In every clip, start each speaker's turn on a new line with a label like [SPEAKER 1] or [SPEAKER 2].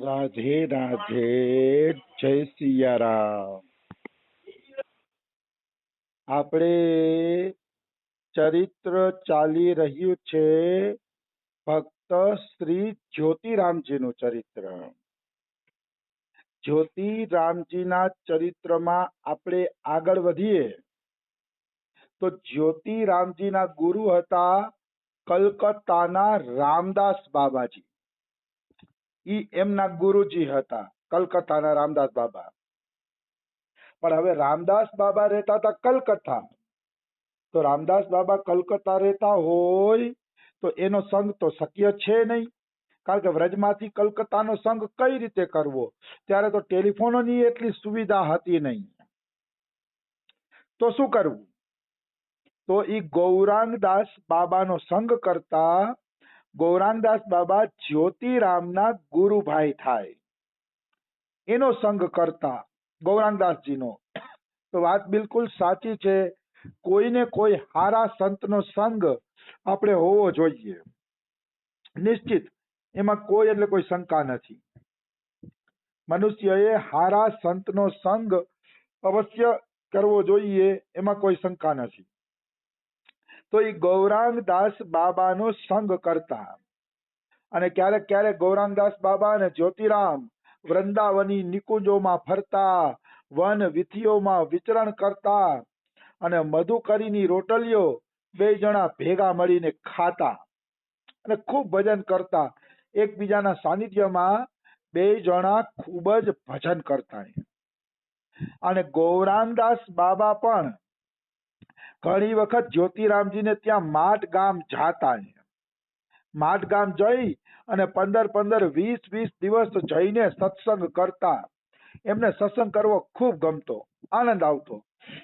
[SPEAKER 1] રાધે રાધે, જય સિયારામ। આપણે ચરિત્ર ચાલી રહ્યું છે ભક્ત શ્રી જ્યોતિરામજીનું ચરિત્ર। જ્યોતિરામજીના ચરિત્રમાં આપણે આગળ વધીએ તો જ્યોતિરામજીના ગુરુ હતા કલકત્તાના રામદાસ બાબાજી। ઈ એમના ગુરુજી હતા કલકત્તાના રામદાસ બાબા। પણ હવે રામદાસ બાબા રહેતા હતા કલકત્તા, તો રામદાસ બાબા કલકત્તા રહેતા હોય તો એનો સંગ તો શક્ય છે નહીં, કારણ કે વ્રજમાંથી કલકત્તાનો સંગ કઈ રીતે કરવો? ત્યારે તો ટેલિફોનની એટલી સુવિધા હતી નહીં, તો શું કરવું? તો ઈ ગૌરાંગદાસ બાબાનો સંગ કરતા। ગૌરાંગદાસ બાબા જ્યોતિરામના ગુરુભાઈ થાય, એનો સંગ કરતા ગૌરાંગદાસજીનો। તો વાત બિલકુલ સાચી છે, કોઈને કોઈ હારા સંતનો સંગ આપણે હોવો જોઈએ, નિશ્ચિત, એમાં કોઈ એટલે કોઈ શંકા નથી। મનુષ્યએ હારા સંતનો સંગ અવશ્ય કરવો જોઈએ, એમાં કોઈ શંકા નથી। તો એ ગૌરાંગદાસ બાબાનો સંગ કરતા, અને ક્યારેક ક્યારેક ગૌરાંગદાસ બાબા અને જ્યોતિરામ વૃંદાવની નિકુંજોમાં ફરતા, વન વિથિયોમાં વિચરણ કરતા, અને મધુકરીની રોટલીઓ બે જણા ભેગા મળીને ખાતા અને ખૂબ ભજન કરતા। એકબીજાના સાનિધ્યમાં બે જણા ખૂબ જ ભજન કરતા। અને ગૌરાંગદાસ બાબા પણ ઘણી વખત જ્યોતિરામજીને ત્યાં માટ ગામ જાતા। માટ ગામ જઈ અને 15-15, 20-20 દિવસ જઈને સત્સંગ કરતા। એમને સત્સંગ કરવો ખૂબ ગમતો, આનંદ આવતો,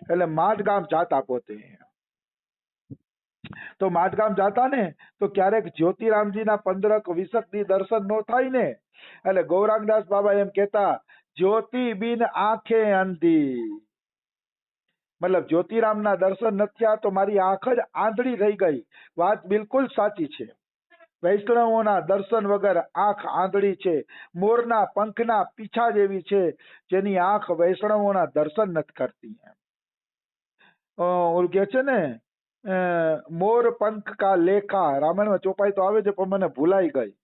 [SPEAKER 1] એટલે માટ ગામ જાતા પોતે। તો માટ ગામ જાતા ને તો ક્યારેક જ્યોતિરામજીના 15-20 દી દર્શન ન થાય ને, એટલે ગૌરાંગદાસ બાબા એમ કહેતા, જ્યોતિ બિન આંખે અંધી, મતલબ જ્યોતિરામના દર્શન નથી થયા તો મારી આંખ જ આંધળી રહી ગઈ। વાત બિલકુલ સાચી છે, વૈષ્ણવોના દર્શન વગર આંખ આંધળી છે, મોરના પંખના પીછા જેવી છે, જેની આંખ વૈષ્ણવોના દર્શન નથી કરતી। ઓલું કે છે ને, મોર પંખ કા લેખા, રામાયણમાં ચોપાઈ તો આવે છે પણ મને ભૂલાઈ ગઈ।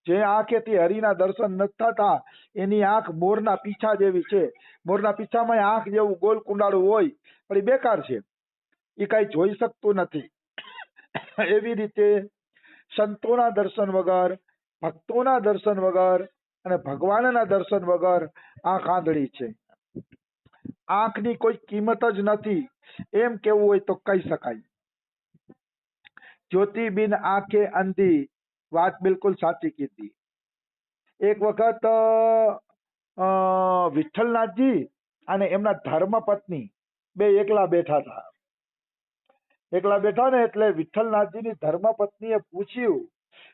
[SPEAKER 1] જે આંખેથી હરિના દર્શન નથી થતા એની આંખ મોરના પીછા જેવી છે। મોરના પીછામાં આંખ જેવું ગોલ કુંડાળું હોય, પણ એ બેકાર છે, એ કઈ જોઈ શકતું નથી। એવી રીતે સંતોના દર્શન વગર, ભક્તોના દર્શન વગર અને ભગવાનના દર્શન વગર આંખ આંધળી છે। આંખની કોઈ કિંમત જ નથી, એમ કેવું હોય તો કહી શકાય। જ્યોતિ બિન આંખે અંધી, વાત બિલકુલ સાચી કીધી। એક વખત વિઠ્ઠલનાથજી અને એમના ધર્મપત્ની બે એકલા બેઠા હતા। એકલા બેઠા ને એટલે વિઠ્ઠલનાથજીની ધર્મપત્નીએ પૂછ્યું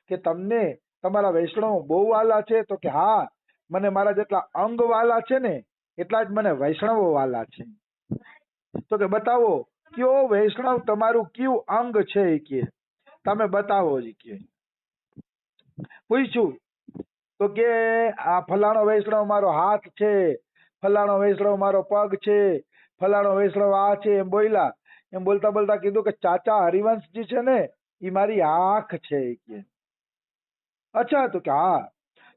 [SPEAKER 1] કે તમને તમારા વૈષ્ણવ બહુ વાલા છે? તો કે હા, મને મારા જેટલા અંગ વાલા છે ને એટલા જ મને વૈષ્ણવો વાલા છે। તો કે બતાવો, કયો વૈષ્ણવ તમારું કયું અંગ છે એ કે તમે બતાવો જ કે। પૂછ્યું તો કે આ ફલાણો વૈષ્ણવ મારો હાથ છે, ફલાણો વૈષ્ણવ મારો પગ છે, ફલાણો વૈષ્ણવ આ છે, એમ બોલ્યા। એમ બોલતા બોલતા કીધું કે ચાચા હરિવંશજી છે ને એ મારી આંખ છે કે। અચ્છા, તો કે હા।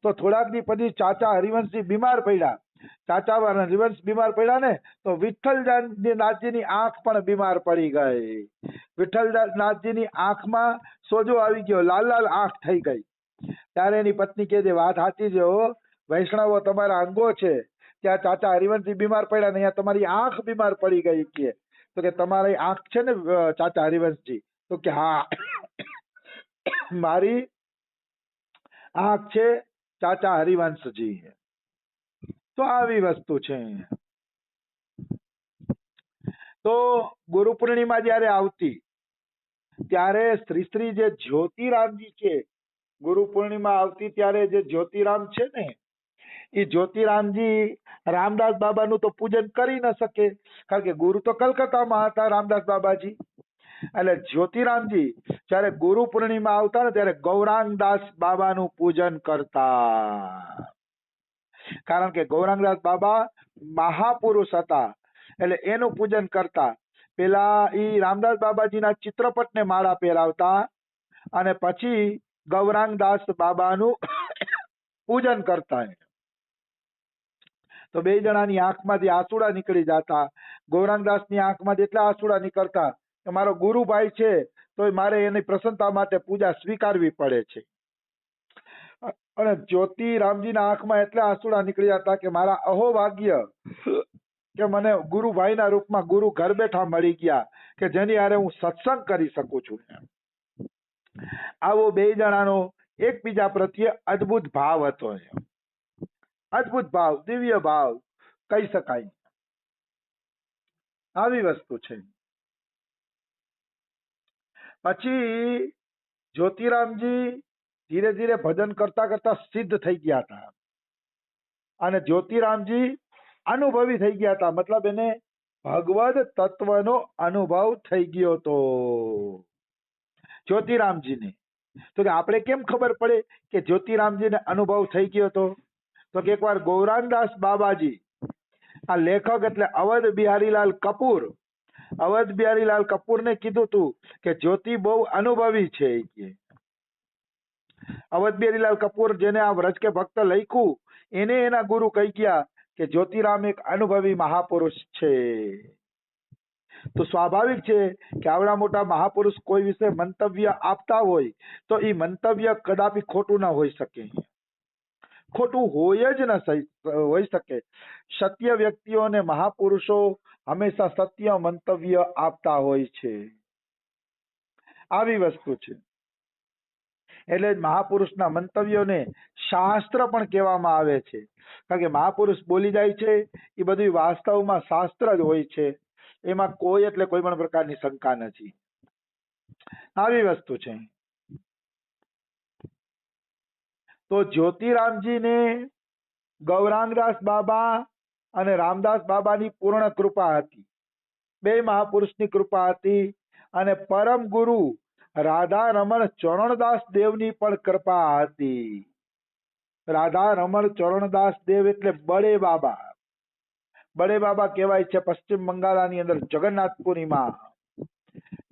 [SPEAKER 1] તો થોડાક દી પછી ચાચા હરિવંશજી બીમાર પડ્યા। ચાચા હરિવંશ બીમાર પડ્યા ને તો વિઠ્ઠલનાથજીની આંખ પણ બીમાર પડી ગઈ। વિઠ્ઠલનાથજીની આંખમાં સોજો આવી ગયો, લાલ લાલ આંખ થઈ ગઈ। ત્યારે એની પત્ની કહે છે, વાત સાચી છે હો, વૈષ્ણવો તમારા અંગો છે, ત્યાં ચાચા હરિવંશજી બીમાર પડ્યા ને અહીંયા તમારી આંખ બીમાર પડી ગઈ કે। તો કે તમારી આંખ છે ને ચાચા હરિવંશજી? તો કે હા, મારી આંખ છે ચાચા હરિવંશજી। તો આવી વસ્તુ છે। તો ગુરુ પૂર્ણિમા જયારે આવતી ત્યારે શ્રી જે જ્યોતિરામજી છે, ગુરુ પૂર્ણિમા આવતી ત્યારે જે જ્યોતિરામ છે ને એ જ્યોતિરામજી રામદાસ બાબાનું તો પૂજન કરી ન શકે, કારણ કે ગુરુ તો કલકત્તામાં હતા રામદાસ બાબાજી। એટલે જ્યોતિરામજી જ્યારે ગુરુ પૂર્ણિમા આવતા ને ત્યારે ગૌરાંગદાસ બાબાનું પૂજન કરતા. કારણ કે ગૌરાંગદાસ બાબા મહાપુરુષ હતા એટલે એનું પૂજન કરતા. પેલા ઈ રામદાસ બાબાજીના ચિત્રપટને માળા પહેરાવતા અને પછી ગૌરાંગદાસ બાબાનું પૂજન કરતા. તો બે જણાની આંખમાંથી આંસુડા નીકળી જતા. ગૌરાંગદાસની આંખમાંથી એટલા આંસુડા નીકળતા કે મારો ગુરુભાઈ છે તો મારે એની પ્રસન્નતા માટે પૂજા સ્વીકારવી પડે છે. અને જ્યોતિરામજીના આંખમાં એટલા આંસુડા નીકળી જતા કે મારા અહોભાગ્ય કે મને ગુરુભાઈના રૂપમાં ગુરુ ઘર બેઠા મળી ગયા કે જેની હારે હું સત્સંગ કરી શકું છું. આવો બે જણાનો એકબીજા પ્રત્યે અદ્ભુત ભાવ હતો. અદ્ભુત ભાવ, દિવ્ય ભાવ કહી શકાય. આવી વસ્તુ છે. પછી જ્યોતિરામજી ધીરે ધીરે ભજન કરતા કરતા સિદ્ધ થઈ ગયા હતા અને જ્યોતિરામજી અનુભવી થઈ ગયા હતા. મતલબ એને ભગવદ તત્વનો અનુભવ થઈ ગયો હતો જ્યોતિરામજીને. તો કે આપણે કેમ ખબર પડે કે જ્યોતિરામજીને અનુભવ થઈ ગયો હતો? તો કે એકવાર ગૌરાંગદાસ બાબાજી, આ લેખક એટલે અવધ બિહારીલાલ કપૂર, અવધ બિહારીલાલ કપૂરને કીધું તું કે જ્યોતિ બહુ અનુભવી છે. અવધ બિહારીલાલ કપૂર જેને આ વ્રજ કે ભક્ત લખ્યું એને એના ગુરુ કહી ગયા કે જ્યોતિરામ એક અનુભવી મહાપુરુષ છે. તો સ્વાભાવિક છે કે આવડા મોટા મહાપુરુષ કોઈ વિશે મંતવ્ય આપતા હોય તો એ મંતવ્ય કદાપી ખોટું ના હોઈ શકે. ખોટું હોય જ ન હોઈ શકે. સત્ય વ્યક્તિઓને મહાપુરુષો હંમેશા સત્ય મંતવ્ય આપતા હોય છે. આવી વસ્તુ છે. એટલે જ મહાપુરુષના મંતવ્યોને શાસ્ત્ર પણ કહેવામાં આવે છે. કારણ કે મહાપુરુષ બોલી જાય છે એ બધું વાસ્તવમાં શાસ્ત્ર જ હોય છે. એમાં કોઈ એટલે કોઈ પણ પ્રકારની શંકા નથી. આવી વસ્તુ છે. તો જ્યોતિરામજીને ગૌરાંગદાસ બાબા અને રામદાસ બાબાની પૂર્ણ કૃપા હતી. બે મહાપુરુષની કૃપા હતી અને પરમ ગુરુ રાધા રમણ ચરણદાસ દેવની પણ કૃપા હતી. રાધા રમણ ચરણદાસ દેવ એટલે બડે બાબા. બડે બાબા કહેવાય છે પશ્ચિમ બંગાળની અંદર જગન્નાથપુરીમાં.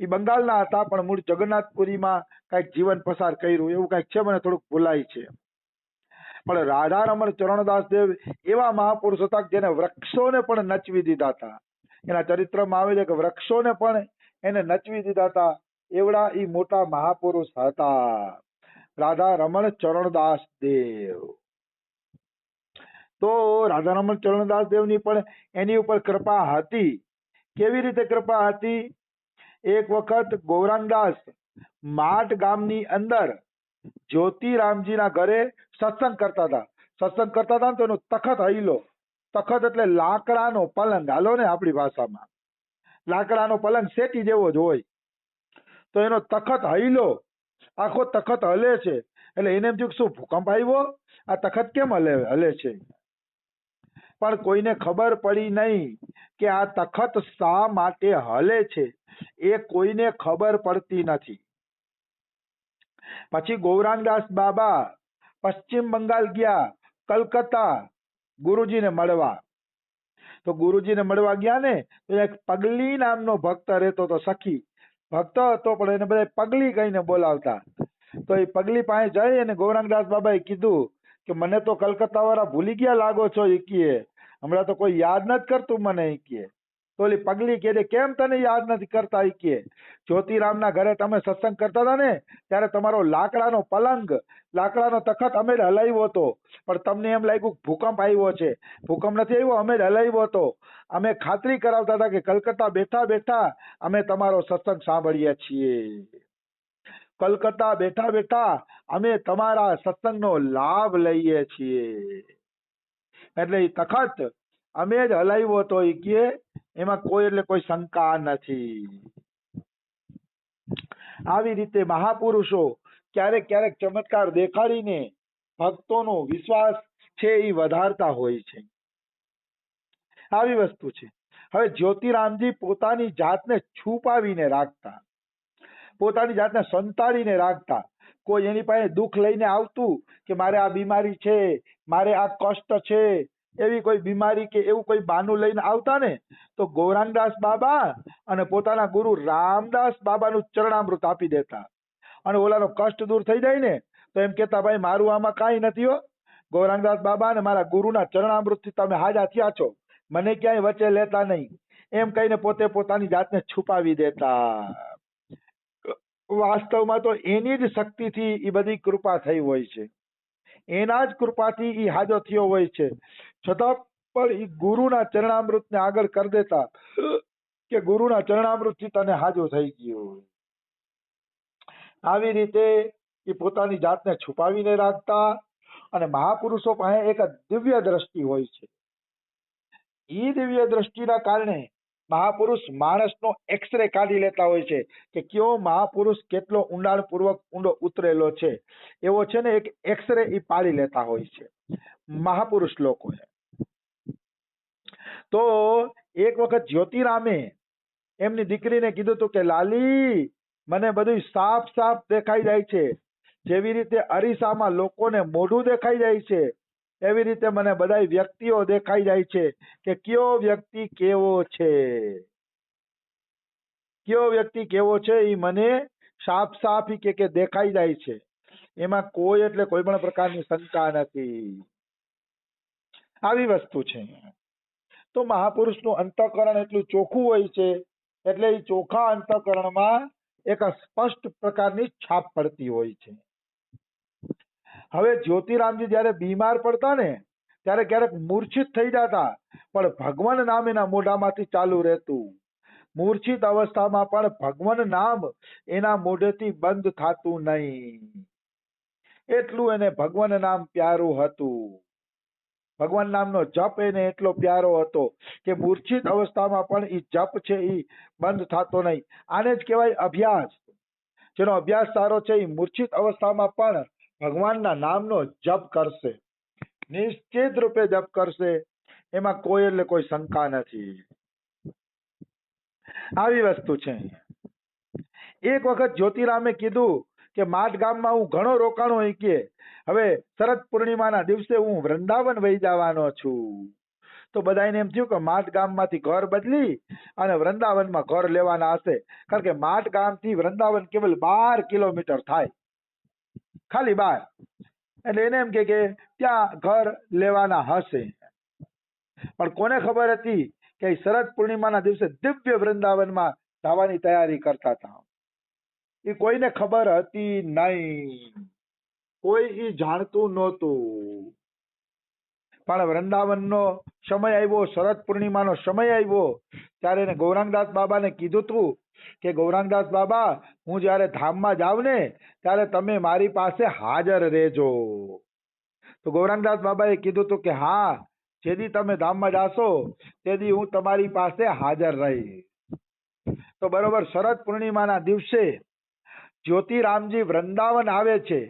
[SPEAKER 1] એ બંગાળના હતા પણ મૂળ જગન્નાથપુરીમાં કઈક જીવન પસાર કર્યું એવું કઈક છે, મને થોડુંક ભૂલાય છે. પણ રાધા રમણ ચરણદાસ દેવ એવા મહાપુરુષ હતા જેને વૃક્ષોને પણ નચવી દીધા હતા. એના ચરિત્રમાં આવે છે કે વૃક્ષોને પણ એને નચવી દીધા હતા. એવડા એ મોટા મહાપુરુષ હતા રાધા રમણ ચરણદાસ દેવ. તો રાધા રમણ ચરણદાસ દેવની પણ એની ઉપર કૃપા હતી. કેવી રીતે કૃપા હતી? એક વખત ગૌરાંગદાસ માટ ગામની અંદર જ્યોતિરામજીના ઘરે સત્સંગ કરતા હતા. સત્સંગ કરતા હતા ને તો એનો તખત હૈલો, તખત એટલે લાકડાનો પલંગ, હાલો ને આપણી ભાષામાં લાકડાનો પલંગ શેટી જેવો જ હોય. તો એનો તખત હૈલો, આખો તખત હલે છે. એટલે એને એમ થયું શું ભૂકંપ આવ્યો, આ તખત કેમ હલે છે? પણ કોઈને ખબર પડી નહીં કે આ તખત શા માટે હલે છે, એ કોઈને ખબર પડતી નથી. પછી ગૌરાંગદાસ બાબા પશ્ચિમ બંગાળ ગયા, કલકત્તા ગુરુજીને મળવા. તો ગુરુજીને મળવા ગયા ને તો એક પગલી નામનો ભક્ત રહેતો હતો, સખી ભક્ત હતો પણ એને બધા પગલી કહીને બોલાવતા. તો એ પગલી પાસે જઈ અને ગૌરાંગદાસ બાબાએ કીધું કે મને તો કલકત્તા વાળા ભૂલી ગયા લાગો છો. એ કહે હમણાં તો કોઈ યાદ નથી કરતું મને. એ કહે તો ઓલી પગલી કહે કેમ તને યાદ નથી કરતા? એ કહે જ્યોતિરામના ઘરે તમે સત્સંગ કરતા હતા ને ત્યારે તમારો લાકડાનો પલંગ, લાકડાનો તખત અમે જ હલાવ્યો હતો, પણ તમને એમ લાગ્યું ભૂકંપ આવ્યો છે. ભૂકંપ નથી આવ્યો, અમે જ હલાવ્યો હતો. અમે ખાતરી કરાવતા હતા કે કલકત્તા બેઠા બેઠા અમે તમારો સત્સંગ સાંભળીએ છીએ. કલકત્તા બેઠા બેઠા અમે તમારા સત્સંગનો લાભ લઈએ છીએ. એટલે એ તખત અમે જ હલાવ્યો હતો. એ કે એમાં કોઈ એટલે કોઈ શંકા નથી. આવી રીતે મહાપુરુષો ક્યારેક ક્યારેક ચમત્કાર દેખાડીને ભક્તોનો વિશ્વાસ છે એ વધારતા હોય છે. આવી વસ્તુ છે. હવે જ્યોતિરામજી પોતાની જાતને છુપાવીને રાખતા. પોતાની જાતને સંતાડીને રાખતા. કોઈ એની પાસે દુઃખ લઈને આવતું કે મારે આ બીમારી છે, મારે આ કષ્ટ છે, એવી કોઈ બીમારી કે એવું કોઈ બાનું લઈને આવતા ને, તો ગૌરાંગદાસ બાબા અને પોતાના ગુરુ રામદાસ બાબાનું ચરણામૃત આપી દેતા. અને ઓલાનો કષ્ટ દૂર થઈ જાય ને તો એમ કેતા, ભાઈ મારું આમાં કાંઈ નથી હો, ગૌરાંગદાસ બાબા અને મારા ગુરુના ચરણામૃતથી તમે હાજા થયા છો, મને ક્યાંય વચ્ચે લેતા નહીં, એમ કહીને પોતે પોતાની જાતને છુપાવી દેતા. વાસ્તવમાં તો એની જ શક્તિથી એ બધી કૃપા થઈ હોય છે, એના જ કૃપાથી એ હાજો થયો હોય છે. છતાં પણ એ ગુરુના ચરણામૃતને આગળ કરી દેતા કે ગુરુના ચરણામૃતથી તને હાજો થઈ ગયો. આવી રીતે એ પોતાની જાતને છુપાવીને રાખતા. અને મહાપુરુષો પાસે એક દિવ્ય દ્રષ્ટિ હોય છે. એ દિવ્ય દ્રષ્ટિના કારણે મહાપુરુષ માણસનો એક્સરે કાઢી લેતા હોય છે કે કયો મહાપુરુષ કેટલો ઊંડાણપૂર્વક ઊંડો ઉતરેલો છે, એવો છે ને એક એક્સરે એ પાડી લેતા હોય છે મહાપુરુષ લોકોએ. તો એક વખત જ્યોતિરામે એમની દીકરીને કીધું હતું કે લાલી, મને બધું સાફ સાફ દેખાઈ જાય છે, જેવી રીતે અરીસામાં લોકોને મોઢું દેખાઈ જાય છે એવી રીતે મને બધા વ્યક્તિઓ દેખાઈ જાય છે કે કયો વ્યક્તિ કેવો છે, કયો વ્યક્તિ કેવો છે એ મને સાફ સાફ કે દેખાઈ જાય છે. એમાં કોઈ એટલે કોઈ પણ પ્રકારની શંકા નથી. આવી વસ્તુ છે. તો મહાપુરુષનું અંતઃકરણ એટલું ચોખ્ખું હોય છે એટલે એ ચોખ્ખા અંતઃકરણમાં એક સ્પષ્ટ પ્રકારની છાપ પડતી હોય છે. હવે જ્યોતિરામજી જયારે બીમાર પડતા ને ત્યારે ક્યારેક મૂર્છિત થઈ જતા, પણ ભગવાન નામ એના મોઢામાંથી ચાલુ રહેતું. મૂર્છિત અવસ્થામાં પણ ભગવાન નામ એના મોઢેથી બંધ થતું નહીં. એટલું એને ભગવાન નામ પ્યારું હતું. ભગવાન નામનો જપ એને એટલો પ્યારો હતો કે મૂર્છિત અવસ્થામાં પણ એ જપ છે એ બંધ થતો નહીં. આને જ કહેવાય અભ્યાસ. જેનો અભ્યાસ સારો છે એ મૂર્છિત અવસ્થામાં પણ ભગવાનના નામનો જપ કરશે, નિશ્ચિત રૂપે જપ કરશે, એમાં કોઈ એટલે કોઈ શંકા નથી. આવી વસ્તુ છે. એક વખત જ્યોતિરામે કીધું કે માટ ગામમાં હું ઘણો રોકાણો હોય કે હવે શરદ પૂર્ણિમાના દિવસે હું વૃંદાવન વહી જવાનો છું. તો બધાને એમ થયું કે માટ ગામમાંથી ઘર બદલી અને વૃંદાવનમાં ઘર લેવાના હશે, કારણ કે માટ ગામથી વૃંદાવન કેવલ 12 કિલોમીટર થાય, ખાલી 12. એટલે એને એમ કે ત્યાં ઘર લેવાના હશે. પણ કોને ખબર હતી કે શરદ પૂર્ણિમાના દિવસે દિવ્ય વૃંદાવનમાં જવાની તૈયારી કરતા હતા. એ કોઈને ખબર હતી નહીં, કોઈ એ જાણતું નહોતું. પણ વૃંદાવનનો સમય આવ્યો, શરદ પૂર્ણિમાનો સમય આવ્યો, ત્યારે એને ગૌરાંગદાસ બાબાને કીધું હતું કે ગૌરાંગદાસ બાબા, હું જ્યારે ધામમાં જાઉં ને ત્યારે તમે મારી પાસે હાજર રહેજો. તો ગૌરાંગદાસ બાબાએ કીધું હતું કે હા, જેદી તમે ધામમાં જાશો તેદી હું તમારી પાસે હાજર રહીશ. તો બરોબર શરદ પૂર્ણિમાના દિવસે જ્યોતિરામજી વૃંદાવન આવે છે.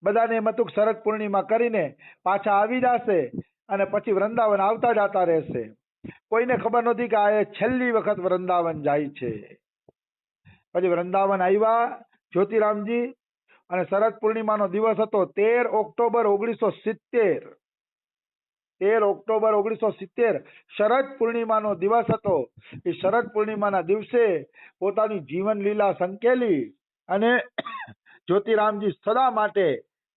[SPEAKER 1] બધાને એમ હતું શરદ પૂર્ણિમા કરીને પાછા આવી જશે અને પછી વૃંદાવન આવતા જતા રહેશે. કોઈને ખબર નહોતી કે આ છેલ્લી વખત વૃંદાવન જાય છે. પછી વૃંદાવન આવ્યા જ્યોતિરામજી, અને શરદ પૂર્ણિમાનો દિવસ હતો 13 ઓક્ટોબર 1970. 13 ઓક્ટોબર 1970 શરદ પૂર્ણિમાનો દિવસ હતો. એ શરદ પૂર્ણિમાના દિવસે પોતાની જીવન લીલા સંકેલી અને જ્યોતિરામજી સદા માટે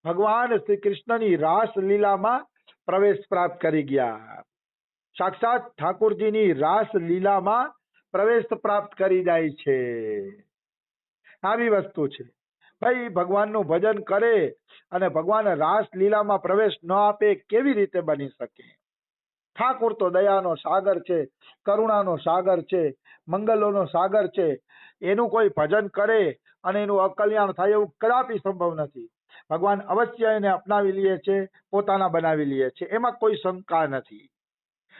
[SPEAKER 1] ભગવાન શ્રી કૃષ્ણની રાસ લીલામાં પ્રવેશ પ્રાપ્ત કરી ગયા. સાક્ષાત ઠાકોરજીની રાસ લીલામાં પ્રવેશ પ્રાપ્ત કરી જાય છે. આવી વસ્તુ છે. ભાઈ ભગવાનનું ભજન કરે અને ભગવાન રાસ લીલામાં પ્રવેશ ન આપે કેવી રીતે બની શકે? ઠાકોર તો દયાનો સાગર છે, કરુણાનો સાગર છે, મંગલોનો સાગર છે. એનું કોઈ ભજન કરે અને એનું અકલ્યાણ થાય એવું કદાપી સંભવ નથી. ભગવાન અવશ્ય એને અપનાવી લે છે, પોતાના બનાવી લે છે, એમાં કોઈ શંકા નથી.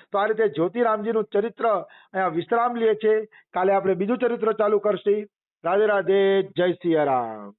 [SPEAKER 1] તો આ રીતે જ્યોતિરામજીનું ચરિત્ર અહીંયા વિશ્રામ લે છે. કાલે આપણે બીજું ચરિત્ર ચાલુ કરશું. રાધે રાધે, જય સિયા રામ.